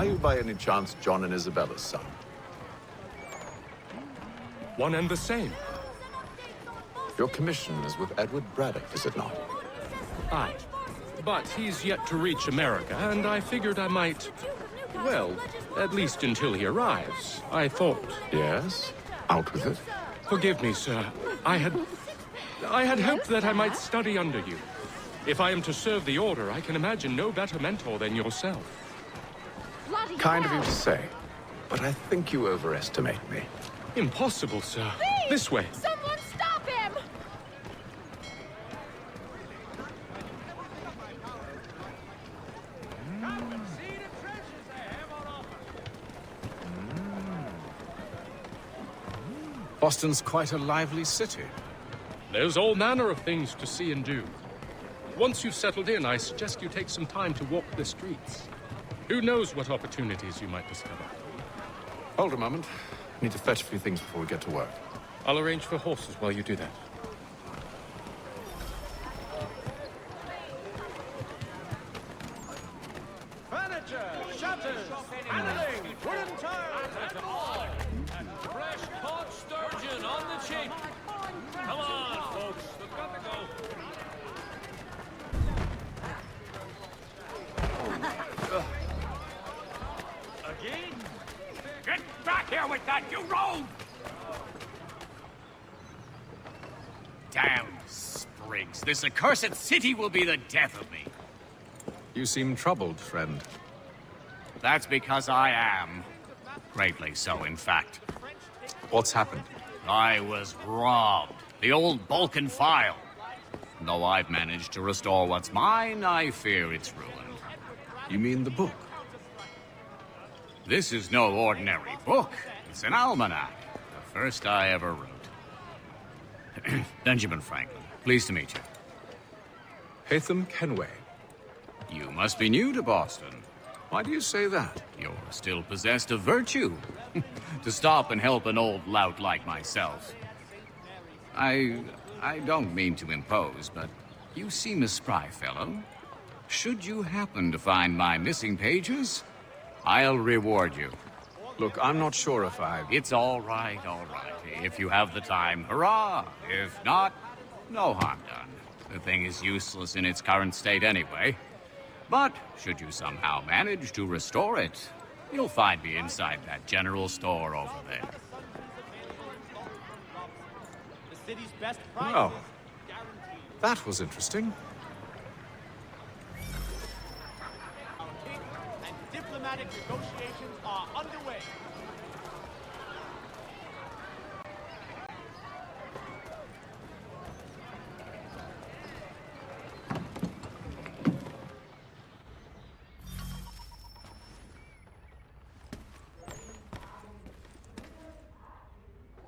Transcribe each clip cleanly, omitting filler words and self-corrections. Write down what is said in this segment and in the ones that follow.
Are you by any chance John and Isabella's son? One and the same. Your commission is with Edward Braddock, is it not? Aye. But he's yet to reach America, and I figured I might... Well, at least until he arrives, I thought. Yes? Out with it. Forgive me, sir. I had hoped that I might study under you. If I am to serve the Order, I can imagine no better mentor than yourself. Kind of you to say, but I think you overestimate me. Impossible, sir. Please! This way. Someone stop him! Boston's quite a lively city. There's all manner of things to see and do. Once you've settled in, I suggest you take some time to walk the streets. Who knows what opportunities you might discover. Hold a moment. Need to fetch a few things before we get to work. I'll arrange for horses while you do that. Furniture, shutters, paneling, wooden tiles, and more. And fresh caught sturgeon on the cheap. Come on, folks, we've got to go. Again? Get back here with that, you rogue! Damn sprigs, this accursed city will be the death of me. You seem troubled, friend. That's because I am. Greatly so, in fact. What's happened? I was robbed. The old Balkan file. Though I've managed to restore what's mine, I fear it's ruined. You mean the book? This is no ordinary book. It's an almanac. The first I ever wrote. Benjamin Franklin, pleased to meet you. Haytham Kenway. You must be new to Boston. Why do you say that? You're still possessed of virtue. To stop and help an old lout like myself. I don't mean to impose, but you seem a spry fellow. Should you happen to find my missing pages, I'll reward you. Look, I'm not sure if I... It's all right, all right. If you have the time, hurrah! If not, no harm done. The thing is useless in its current state anyway. But should you somehow manage to restore it, you'll find me inside that general store over there. The city's best Oh, that was interesting. and diplomatic negotiations are underway.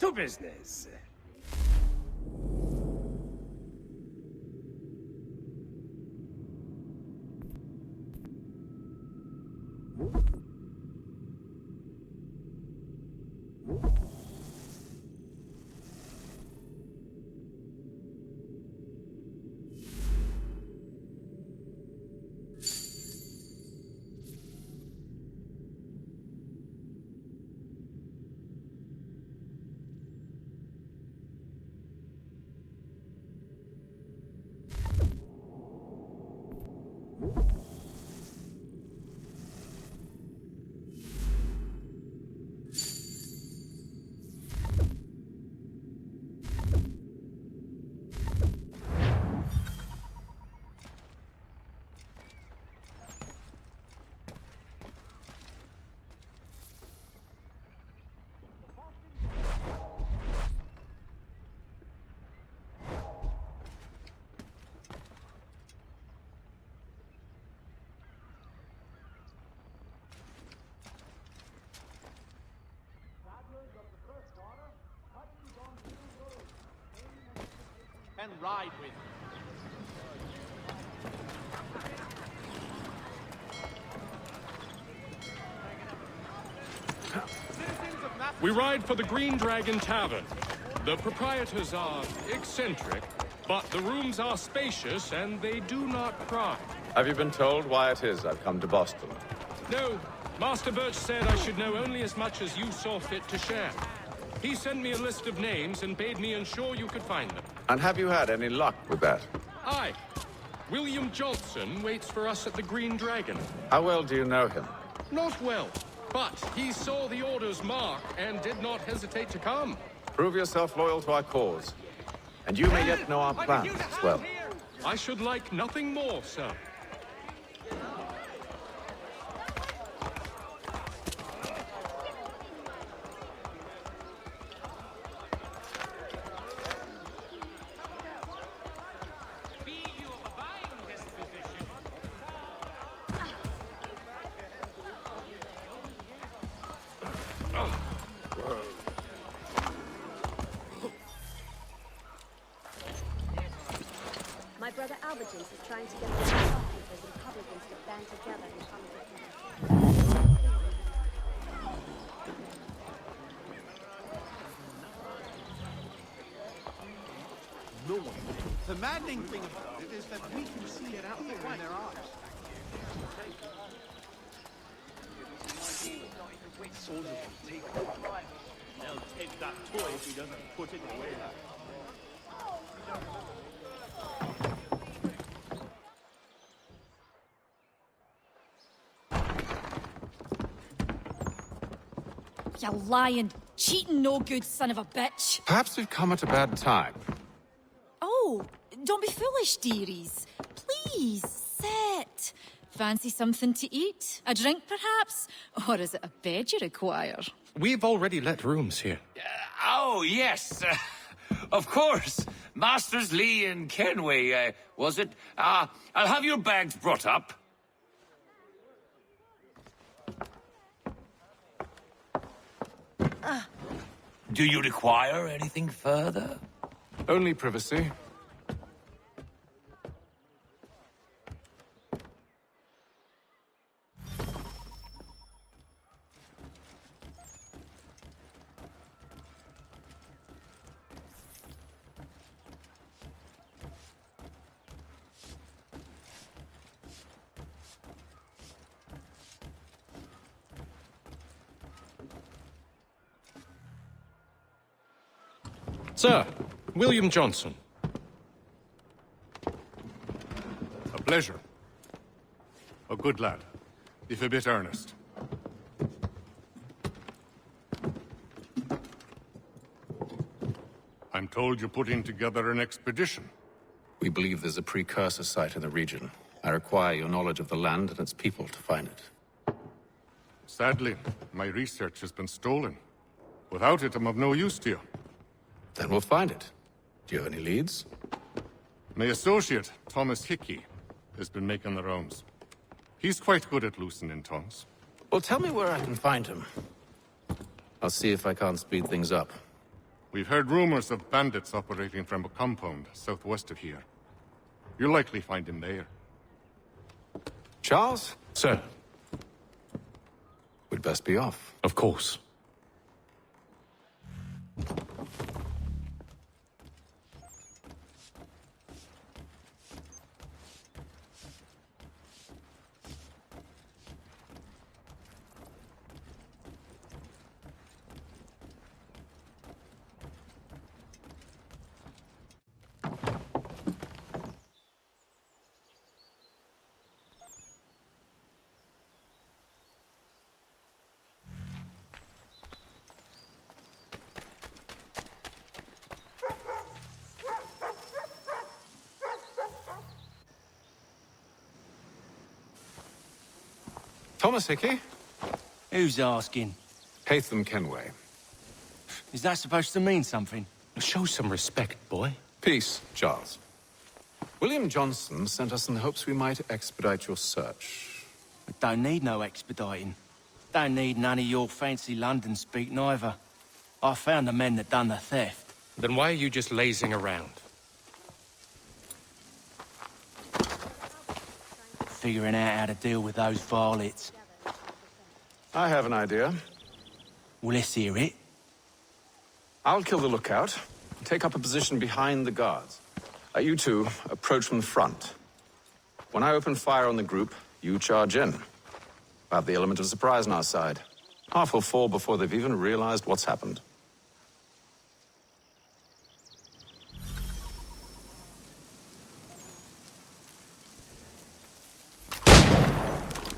To business. And ride with. We ride for the Green Dragon Tavern. The proprietors are eccentric, but the rooms are spacious and they do not cry. Have you been told why it is I've come to Boston? No, Master Birch said I should know only as much as you saw fit to share. He sent me a list of names and bade me ensure you could find them. And have you had any luck with that? Aye. William Johnson waits for us at the Green Dragon. How well do you know him? Not well, but he saw the order's mark and did not hesitate to come. Prove yourself loyal to our cause. And you may yet know our plans as well. I should like nothing more, sir. My brother Albertines is trying to get the shopkeepers and publicans to band together in common. No one. The maddening thing about it is that we can see it out there in their eyes. They'll take that toy if he doesn't put it away. You lying, cheating, no good son of a bitch. Perhaps we've come at a bad time. Oh, don't be foolish, dearies. Please, sit. Fancy something to eat? A drink, perhaps? Or is it a bed you require? We've already let rooms here. Oh, yes. Of course. Masters Lee and Kenway, was it? I'll have your bags brought up. Do you require anything further? Only privacy. Sir, William Johnson. A pleasure. A good lad, if a bit earnest. I'm told you're putting together an expedition. We believe there's a precursor site in the region. I require your knowledge of the land and its people to find it. Sadly, my research has been stolen. Without it, I'm of no use to you. Then we'll find it. Do you have any leads? My associate, Thomas Hickey, has been making the rounds. He's quite good at loosening tongues. Well, tell me where I can find him. I'll see if I can't speed things up. We've heard rumors of bandits operating from a compound southwest of here. You'll likely find him there. Charles? Sir, We'd best be off. of course. Thomas Hickey? Who's asking? Haytham Kenway. Is that supposed to mean something? Show some respect, boy. Peace, Charles. William Johnson sent us in the hopes we might expedite your search. I don't need no expediting. Don't need none of your fancy London speak neither. I found the men that done the theft. Then why are you just lazing around? Figuring out how to deal with those varlets. I have an idea. Well, let's hear it. I'll kill the lookout and take up a position behind the guards. You two approach from the front. When I open fire on the group, you charge in. About the element of surprise on our side. Half will fall before they've even realized what's happened.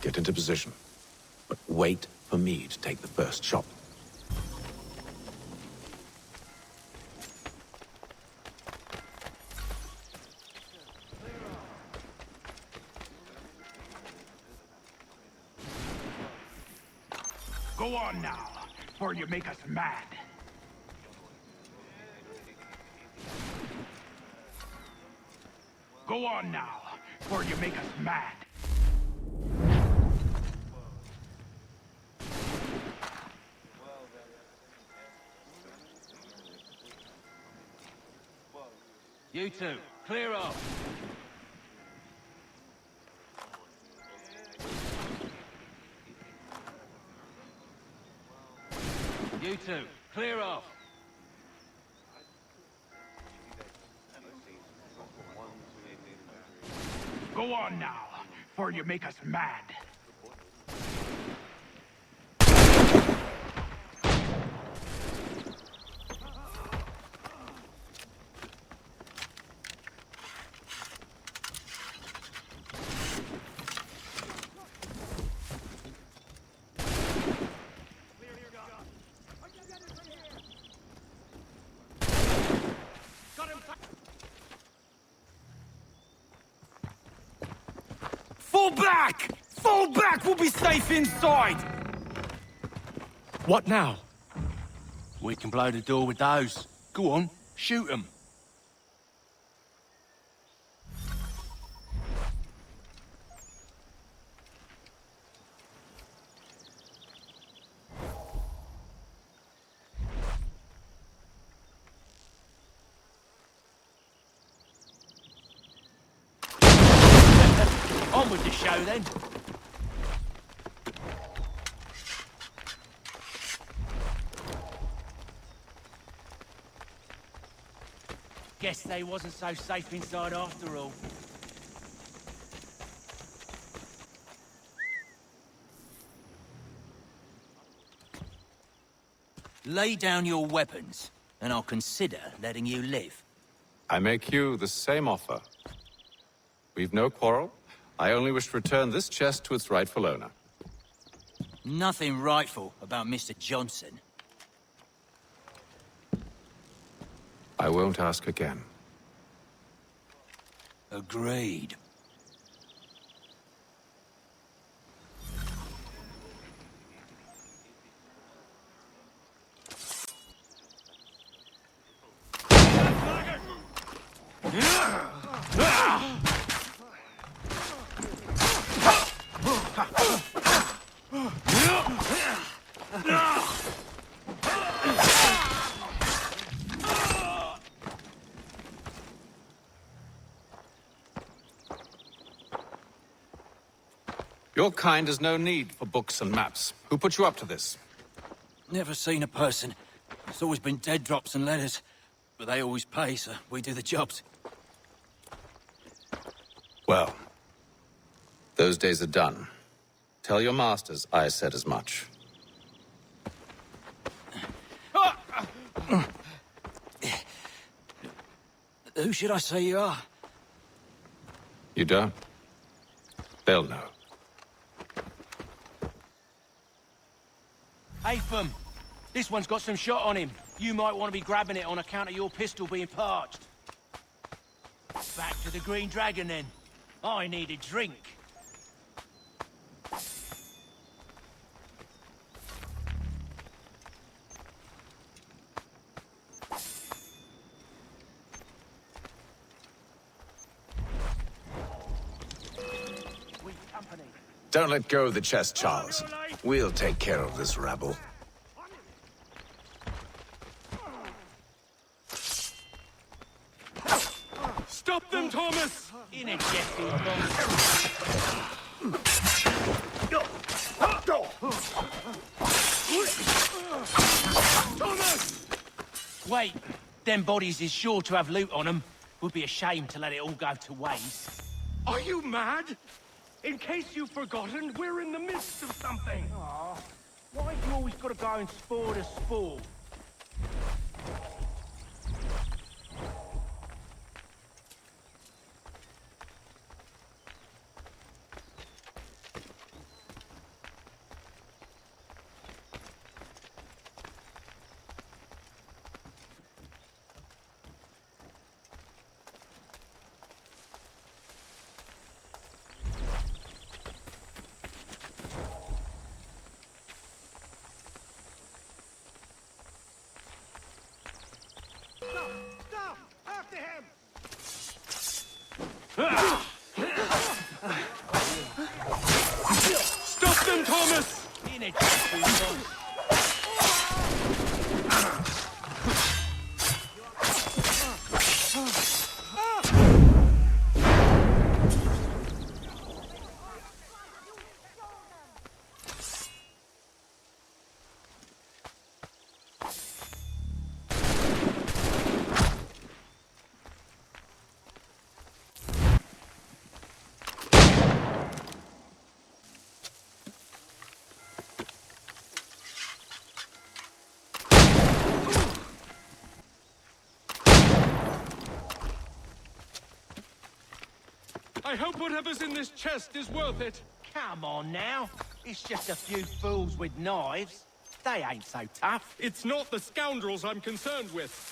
Get into position. But wait for me to take the first shot. Go on now, or you make us mad. Go on now, or you make us mad. You two, clear off. You two, clear off. Go on now, or you make us mad. Fall back! Fall back! We'll be safe inside! What now? We can blow the door with those. Go on, shoot them. On with the show, then. Guess they wasn't so safe inside after all. Lay down your weapons, and I'll consider letting you live. I make you the same offer. We've no quarrel. I only wish to return this chest to its rightful owner. Nothing rightful about Mr. Johnson. I won't ask again. Agreed. Your kind has no need for books and maps. Who put you up to this? Never seen a person. It's always been dead drops and letters. But they always pay, so we do the jobs. Well, those days are done. Tell your masters I said as much. Who should I say you are? You don't? They'll know. Haytham, this one's got some shot on him. You might want to be grabbing it on account of your pistol being parched. Back to the Green Dragon, then. I need a drink. Don't let go of the chest, Charles. We'll take care of this rabble. Stop them, Thomas! In a jetty, Thomas! Wait, them bodies is sure to have loot on them. Would be a shame to let it all go to waste. Are you mad? In case you've forgotten, we're in the midst of something. Aw, why have you always got to go and spore the spore? Stop! After him! Stop them, Thomas! In it, people. I hope whatever's in this chest is worth it. Come on now. It's just a few fools with knives. They ain't so tough. It's not the scoundrels I'm concerned with.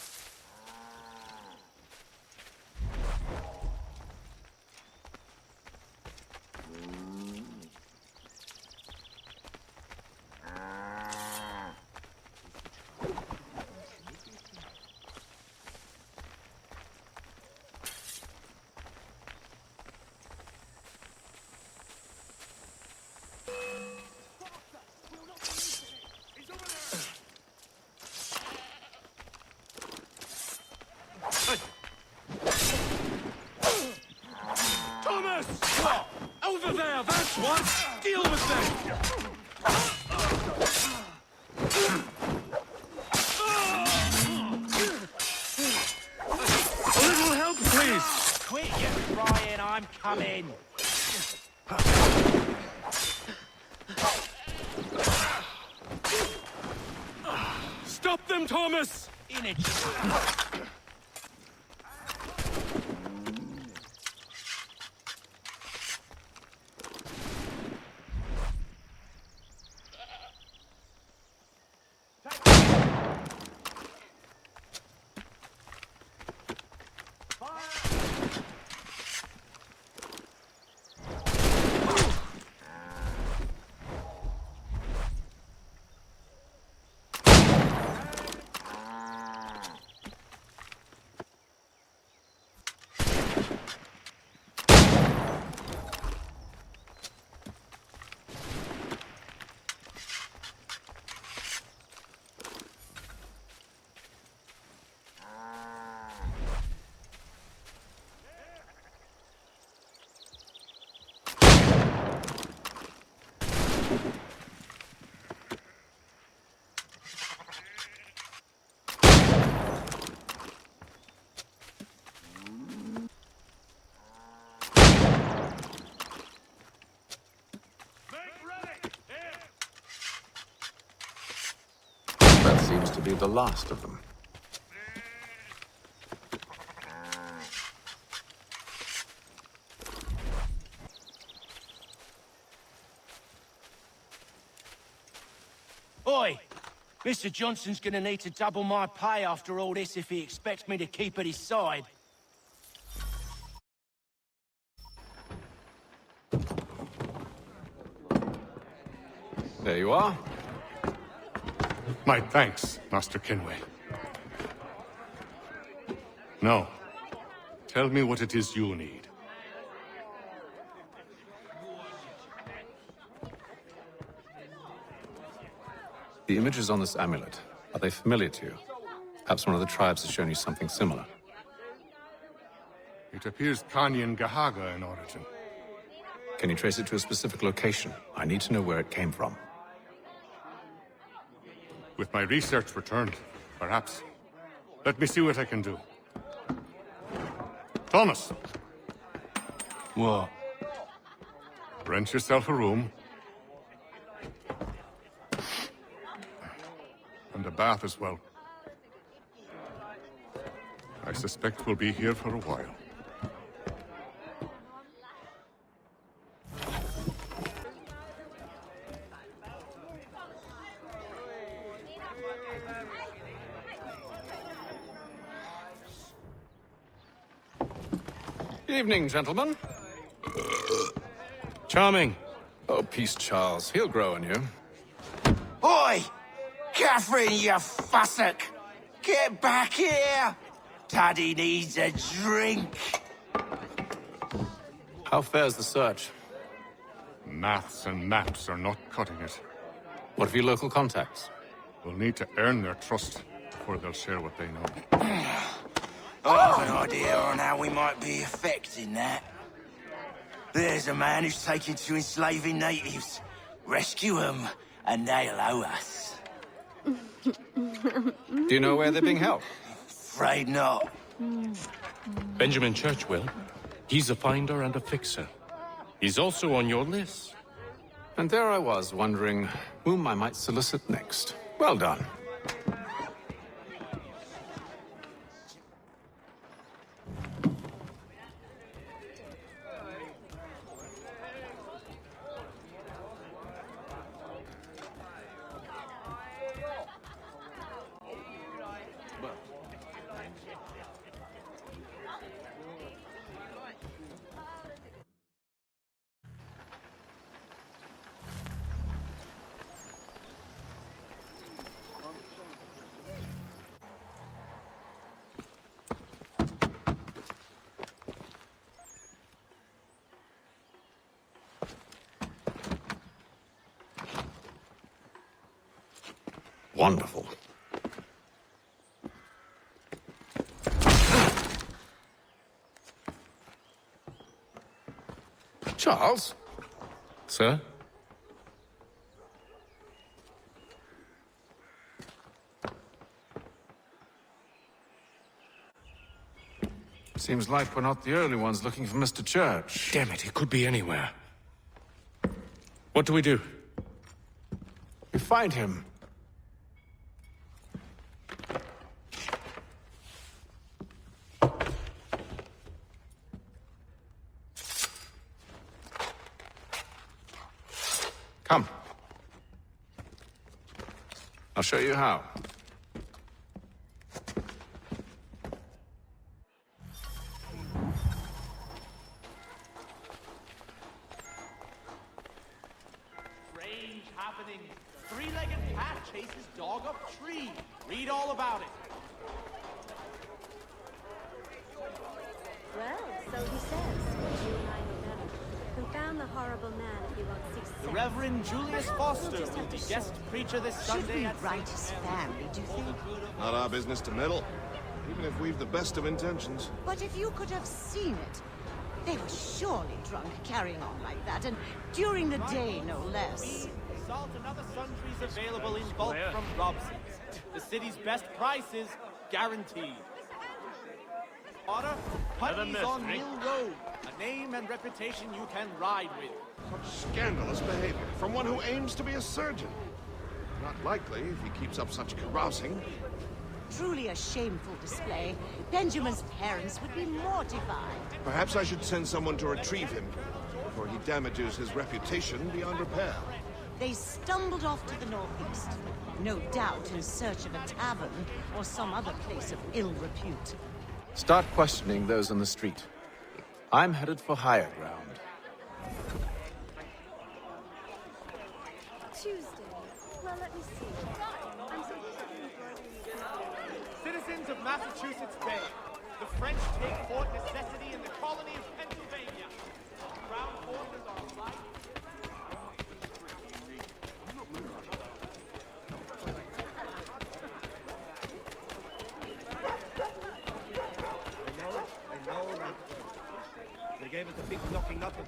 Thomas! What? Over there, that's what! Deal with them! A little help, please! Quit your crying, I'm coming. Stop them, Thomas! In it. That seems to be the last of them. Oi! Mr. Johnson's gonna need to double my pay after all this if he expects me to keep at his side. There you are. My thanks, Master Kenway. Now, tell me what it is you need. The images on this amulet, are they familiar to you? Perhaps one of the tribes has shown you something similar. It appears Kanyan Gahaga in origin. Can you trace it to a specific location? I need to know where it came from. With my research returned, perhaps. Let me see what I can do. Thomas! What? Rent yourself a room. And a bath as well. I suspect we'll be here for a while. Evening, gentlemen. Charming. Oh, peace, Charles. He'll grow on you. Oi! Catherine, you fussock! Get back here! Daddy needs a drink. How fares the search? Maths and maps are not cutting it. What of your local contacts? We'll need to earn their trust before they'll share what they know. I have an idea on how we might be affecting that. There's a man who's taken to enslaving natives. Rescue them, and they'll owe us. Do you know where they're being held? Afraid not. Benjamin Churchwill. He's a finder and a fixer. He's also on your list. And there I was, wondering whom I might solicit next. Well done. Wonderful. Charles? Sir? Seems like we're not the only ones looking for Mr. Church. Damn it, he could be anywhere. What do we do? We find him. Come. I'll show you how. Strange happening. Three-legged cat chases dog up tree. Read all about it. Well, so he says. You and I know better. Confound the horrible man if he won't seek sense. The Reverend Julius Foster will be guest preacher this Sunday at Right his family, do you think? Not our business to meddle, even if we've the best of intentions. But if you could have seen it, they were surely drunk carrying on like that, and during the day, no less. Salt and other sundries available in bulk from Robson's. The city's best prices, guaranteed. Order, Putney's on Mill Road. A name and reputation you can ride with. Such scandalous behavior from one who aims to be a surgeon. Not likely if he keeps up such carousing. Truly a shameful display. Benjamin's parents would be mortified. Perhaps I should send someone to retrieve him before he damages his reputation beyond repair. They stumbled off to the northeast, no doubt in search of a tavern or some other place of ill repute. Start questioning those on the street. I'm headed for higher ground. Tuesday. Well, let me see. I'm supposed to be embroidering. Citizens of Massachusetts Bay, the French take Fort Necessity in the colony of Pennsylvania. Crown forces are alive. They gave us a big knocking up of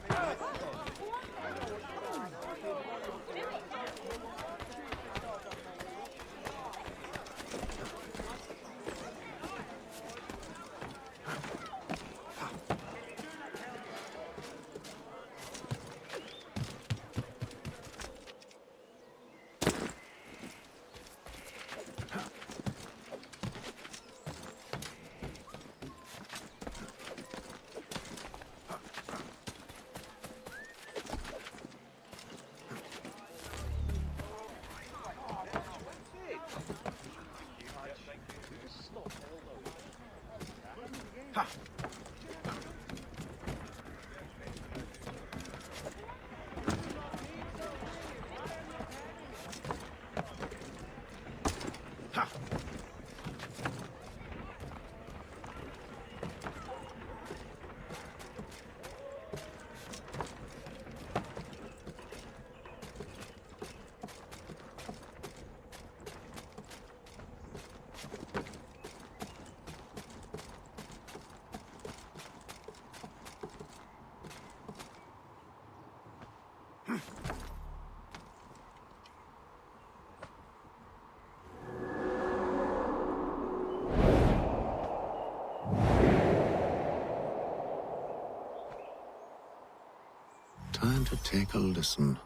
Time to take a listen.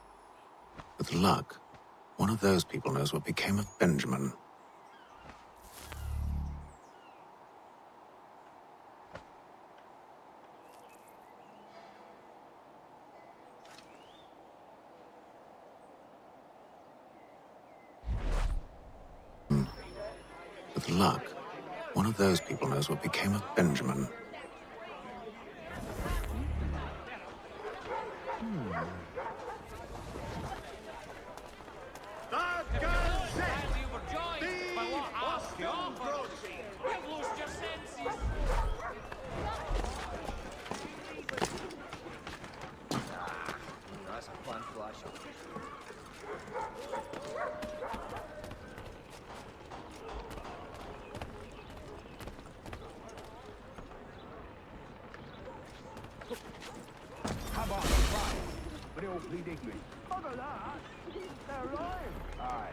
With luck, one of those people knows what became of Benjamin. With luck, one of those people knows what became of Benjamin. How about the prize? But it'll plead ignorant. Bugger that! They're lying! Aye.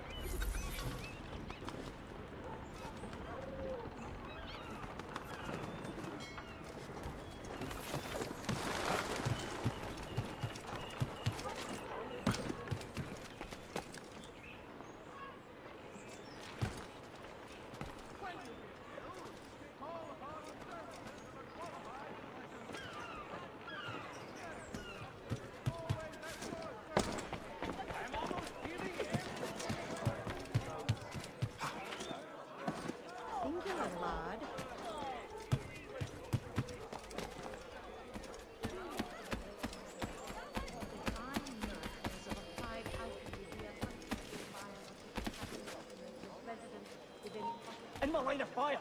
Singular, lad. In my line of fire!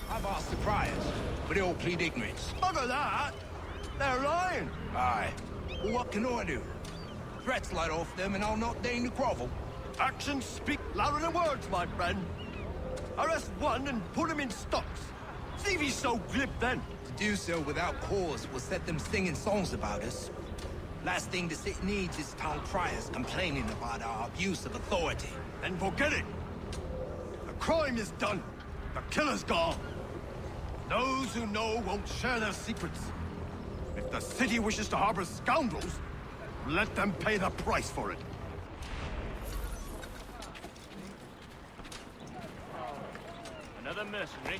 I've asked the priors, but they all plead ignorance. Bugger that! They're lying! Aye. Well, what can I do? Threats light off them and I'll not deign to grovel. Actions speak louder than words, my friend. Arrest one and put him in stocks. See if he's so glib then. To do so without cause will set them singing songs about us. Last thing the city needs is town criers complaining about our abuse of authority. Then forget it. The crime is done. The killer's gone. Those who know won't share their secrets. If the city wishes to harbor scoundrels, let them pay the price for it. Another mercenary.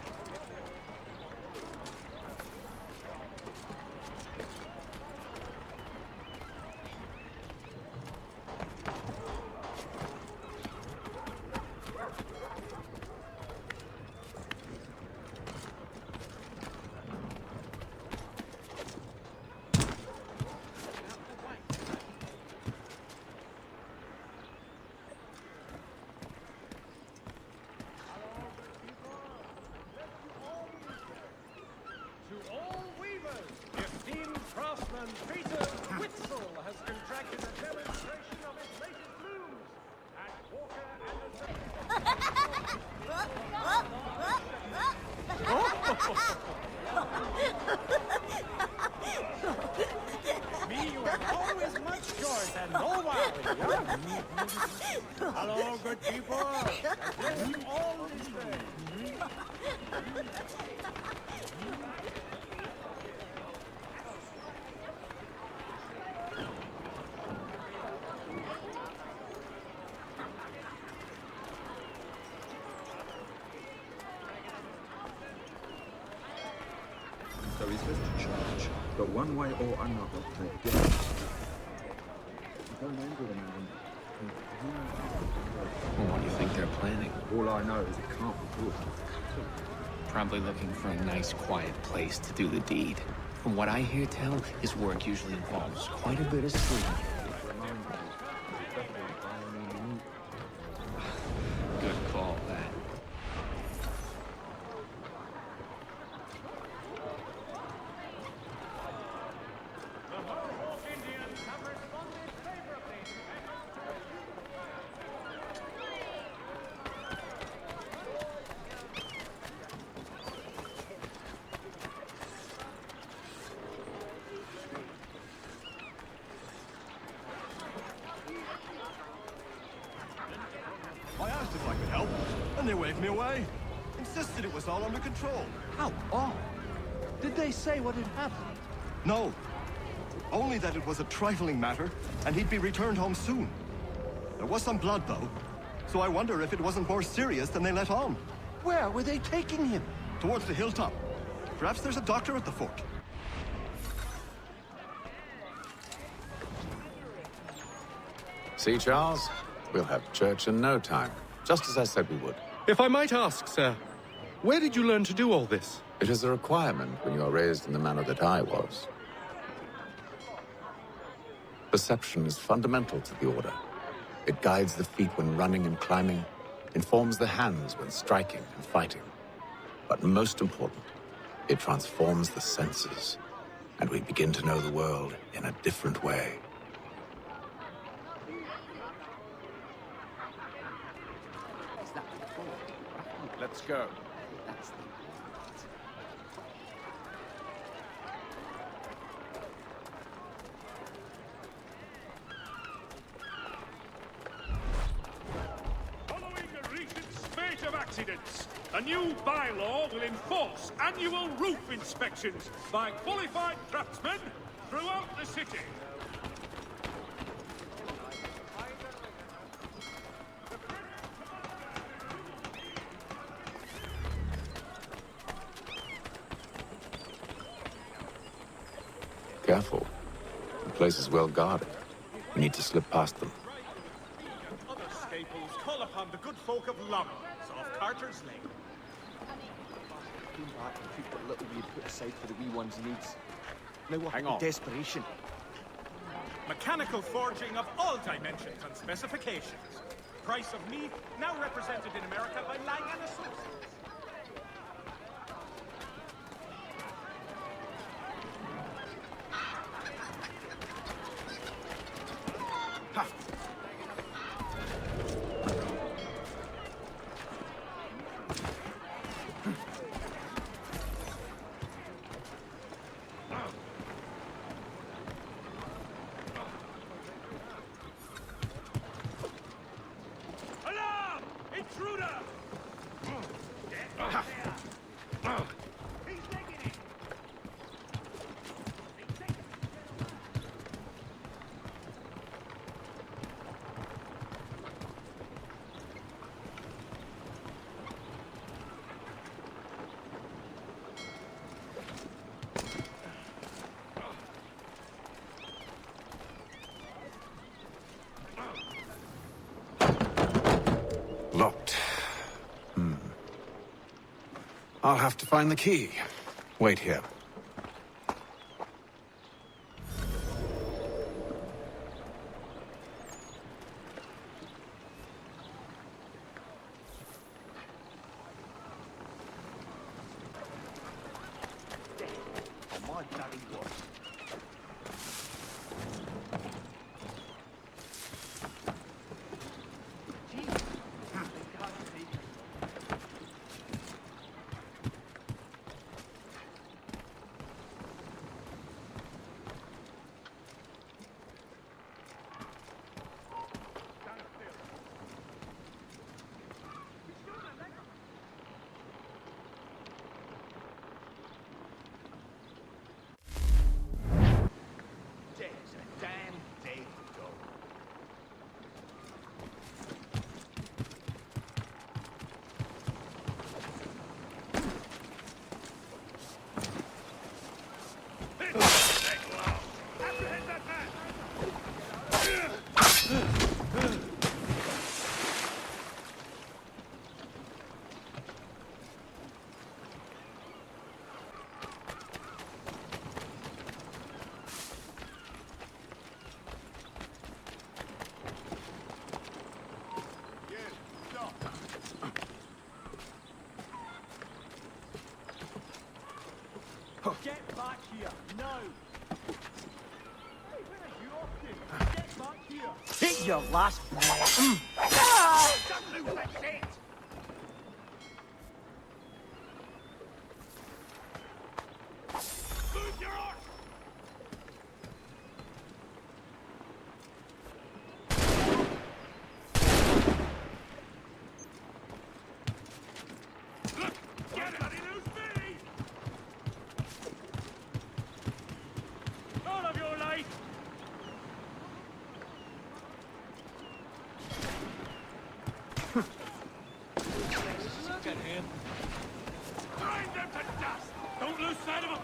Hello, good people. All this way. So he's supposed to charge, but one way or another, they get it. Don't anger the man. Well, what do you think they're planning? All I know is it can't be good. Probably looking for a nice, quiet place to do the deed. From what I hear tell, his work usually involves quite a bit of sleep. Good call, that. I asked if I could help, and they waved me away. Insisted it was all under control. How odd. Did they say what had happened? No. Only that it was a trifling matter, and he'd be returned home soon. There was some blood, though, so I wonder if it wasn't more serious than they let on. Where were they taking him? Towards the hilltop. Perhaps there's a doctor at the fort. See, Charles? We'll have church in no time, just as I said we would. If I might ask, sir, where did you learn to do all this? It is a requirement when you are raised in the manner that I was. Perception is fundamental to the Order. It guides the feet when running and climbing, informs the hands when striking and fighting. But most important, it transforms the senses, and we begin to know the world in a different way. Let's go. Following a recent spate of accidents, a new bylaw will enforce annual roof inspections by qualified craftsmen throughout the city. Careful. The place is well guarded. We need to slip past them. Other staples call upon the good folk of London, off Carter's Lane. Came back and took what little we had put aside for the wee one's needs. Now we're Hang in on. desperation. Mechanical forging of all dimensions and specifications. Price of meat now represented in America by Lang & Associates. Alarm! Intruder! He's taking it! Locked. I'll have to find the key. Wait here. My daddy was. Get back here, now! Get back here! Hit your last breath. Don't lose that shit! Move your arse! Get it! Lose me! Out of your light! Get him! Grind them to dust! Don't lose sight of them!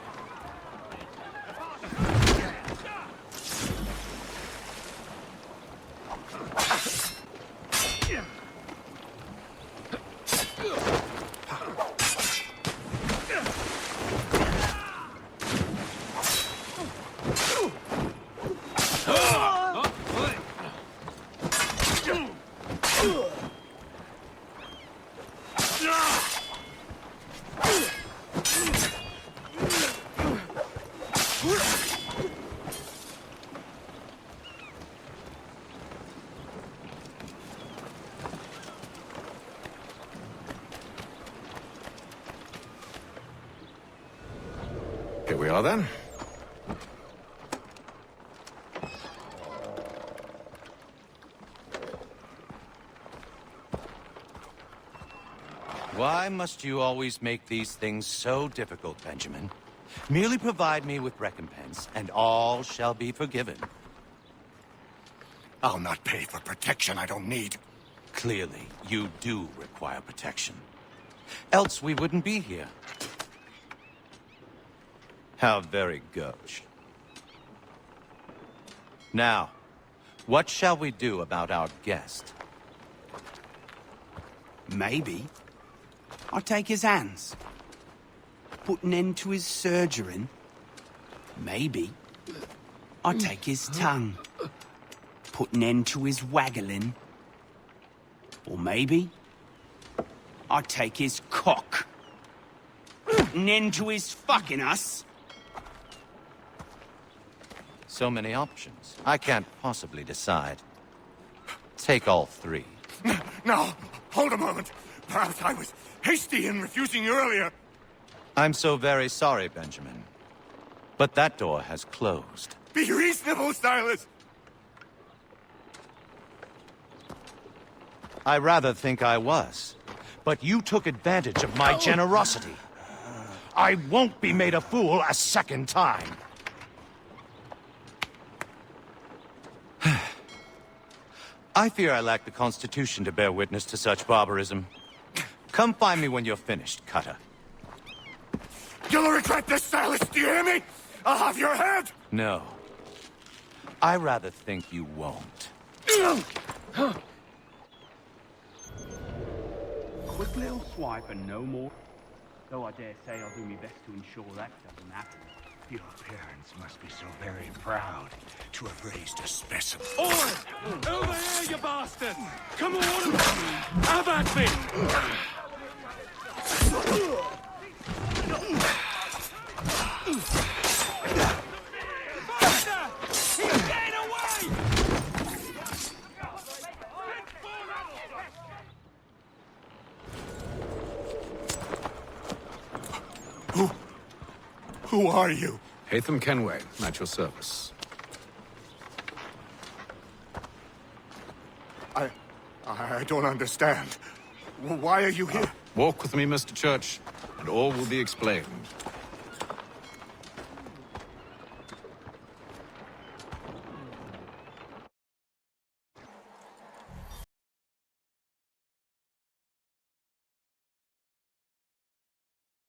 Here we are, then. Why must you always make these things so difficult, Benjamin? Merely provide me with recompense, and all shall be forgiven. I'll not pay for protection I don't need. Clearly, you do require protection. Else we wouldn't be here. How very gauche. Now, what shall we do about our guest? Maybe I'll take his hands. Put an end to his surgering. Maybe I'll take his tongue. Put an end to his waggling. Or maybe I'll take his cock. Put an end to his fucking us. So many options. I can't possibly decide. Take all three. No, hold a moment. Perhaps I was hasty in refusing you earlier. I'm so very sorry, Benjamin. But that door has closed. Be reasonable, Silas. I rather think I was. But you took advantage of my generosity. I won't be made a fool a second time. I fear I lack the constitution to bear witness to such barbarism. Come find me when you're finished, Cutter. You'll regret this, Silas, do you hear me? I'll have your head! No. I rather think you won't. Quick little swipe and no more. Though I dare say I'll do my best to ensure that doesn't happen. Your parents must be so very proud to have raised a specimen. Oi! Over here, you bastard! Come on! Have at me! Faster! He's getting away! Who are you? Haytham Kenway, at your service. I don't understand. Why are you here? Walk with me, Mr. Church, and all will be explained.